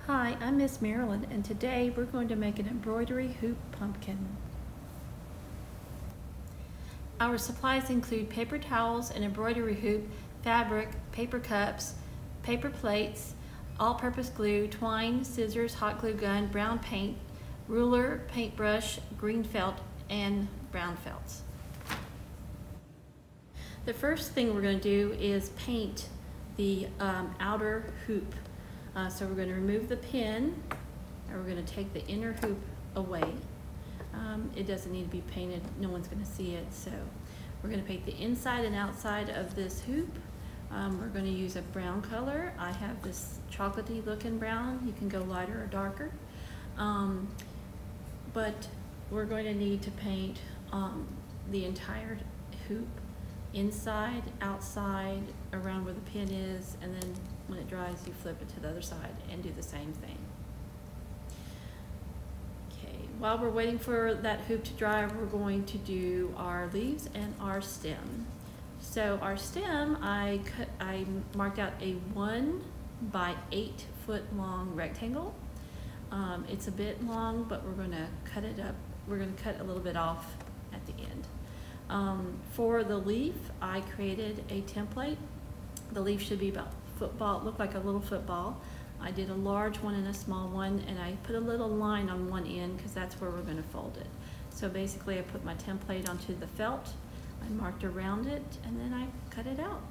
Hi, I'm Miss Marilyn, and today we're going to make an embroidery hoop pumpkin. Our supplies include paper towels, an embroidery hoop, fabric, paper cups, paper plates, all-purpose glue, twine, scissors, hot glue gun, brown paint, ruler, paintbrush, green felt, and brown felts. The first thing we're going to do is paint the outer hoop. So we're going to remove the pin, and we're going to take the inner hoop away. It doesn't need to be painted, no one's going to see it, so we're going to paint the inside and outside of this hoop. We're going to use a brown color. I have this chocolatey looking brown. You can go lighter or darker. But we're going to need to paint the entire hoop, inside, outside, around where the pin is, and then when it dries you flip it to the other side and do the same thing. Okay, while we're waiting for that hoop to dry, we're going to do our leaves and our stem. So our stem, I marked out a 1 by 8 foot long rectangle. It's a bit long, but we're going to cut it up. We're going to cut a little bit off at the end. For the leaf, I created a template. The leaf should be about football, look like a little football. I did a large one and a small one, and I put a little line on one end because that's where we're going to fold it. So basically I put my template onto the felt, I marked around it, and then I cut it out.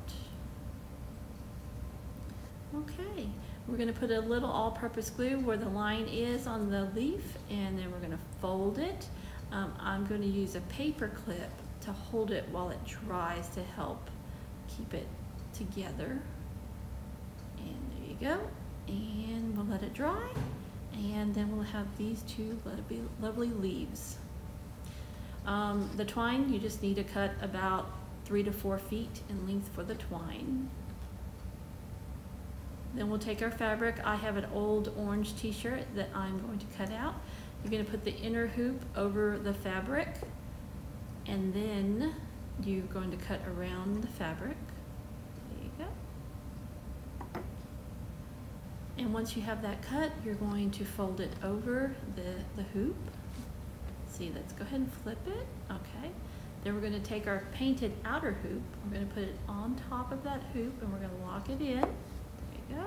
Okay, we're going to put a little all-purpose glue where the line is on the leaf, and then we're going to fold it. I'm going to use a paper clip to hold it while it dries to help keep it together. And there you go. And we'll let it dry, and then we'll have these two lovely leaves. The twine, you just need to cut about 3 to 4 feet in length for the twine. Then we'll take our fabric. I have an old orange t-shirt that I'm going to cut out. You're going to put the inner hoop over the fabric, and then you're going to cut around the fabric. There you go. And once you have that cut, you're going to fold it over the hoop. See, let's go ahead and flip it. Okay. Then we're going to take our painted outer hoop. We're going to put it on top of that hoop, and we're going to lock it in. There you go.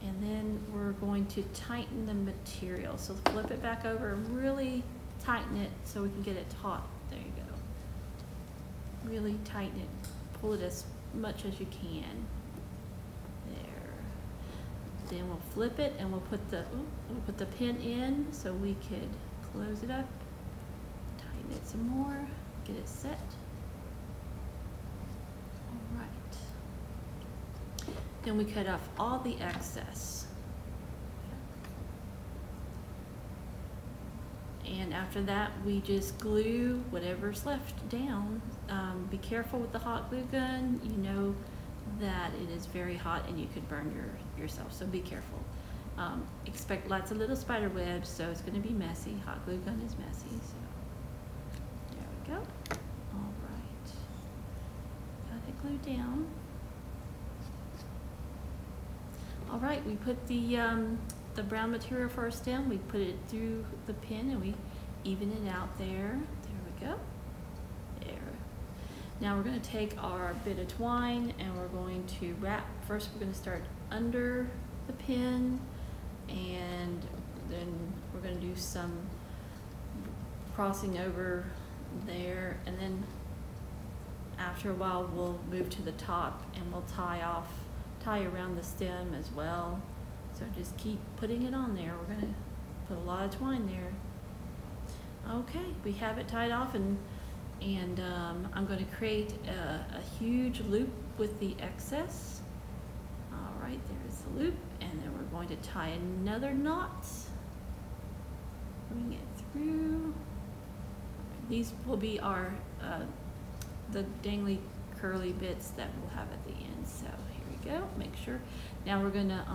And then we're going to tighten the material. So flip it back over and really tighten it so we can get it taut. There you go. Really tighten it. Pull it as much as you can. There. Then we'll flip it and we'll put the pin in so we could close it up. Tighten it some more. Get it set. All right. Then we cut off all the excess. And after that, we just glue whatever's left down. Be careful with the hot glue gun. You know that it is very hot and you could burn yourself, so be careful. Expect lots of little spider webs, so it's going to be messy. Hot glue gun is messy, so there we go. All right. Got it glued down. All right, we put the brown material for our stem. We put it through the pin and we even it out there. There we go. There. Now we're going to take our bit of twine and we're going to wrap. First we're going to start under the pin, and then we're going to do some crossing over there, and then after a while we'll move to the top and we'll tie around the stem as well. So just keep putting it on there. We're going to put a lot of twine there. Okay, we have it tied off, and I'm going to create a huge loop with the excess. All right, there's the loop, and then we're going to tie another knot. Bring it through. These will be our the dangly curly bits that we'll have at the end. So here we go. Make sure. Now we're going to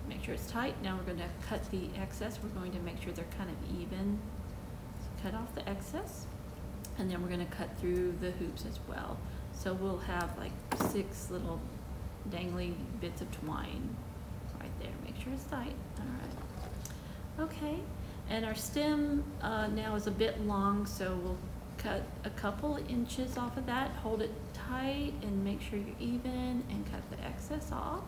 make sure it's tight. Now we're going to cut the excess. We're going to make sure they're kind of even. So cut off the excess, and then we're going to cut through the hoops as well. So we'll have like 6 little dangly bits of twine right there. Make it's tight. All right. Okay, and our stem now is a bit long, so we'll cut a couple inches off of that, hold it tight and make sure you're even, and cut the excess off.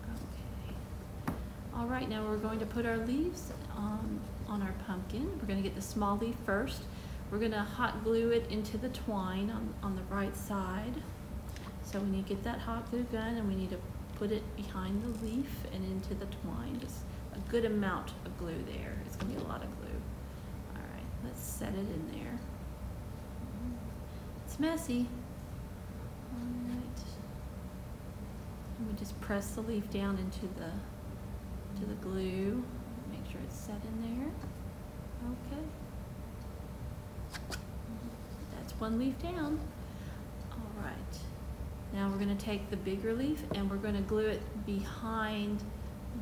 Okay. All right, now we're going to put our leaves on our pumpkin. We're going to get the small leaf first. We're going to hot glue it into the twine on the right side. So we need to get that hot glue gun, and we need to put it behind the leaf and into the twine. Just a good amount of glue there. It's going to be a lot of glue. All right, let's set it in there. It's messy. All right. And we just press the leaf down into the glue. Make sure it's set in there. Okay. That's one leaf down. All right. Now we're going to take the bigger leaf and we're going to glue it behind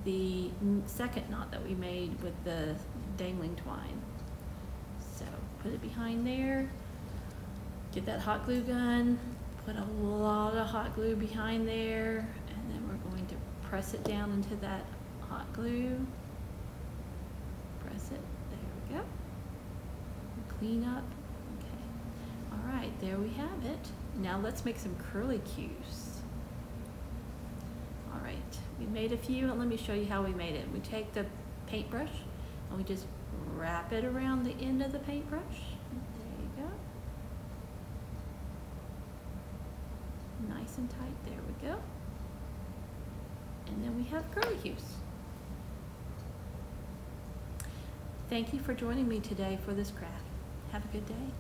the second knot that we made with the dangling twine. So put it behind there. Get that hot glue gun. Put a lot of hot glue behind there, and then we're going to press it down into that hot glue. Press it. There we go. Clean up. Okay. All right, there we have it. Now let's make some curlicues. All right, we made a few, and let me show you how we made it. We take the paintbrush and we just wrap it around the end of the paintbrush. There you go. Nice and tight. There we go. And then we have curlicues. Thank you for joining me today for this craft. Have a good day.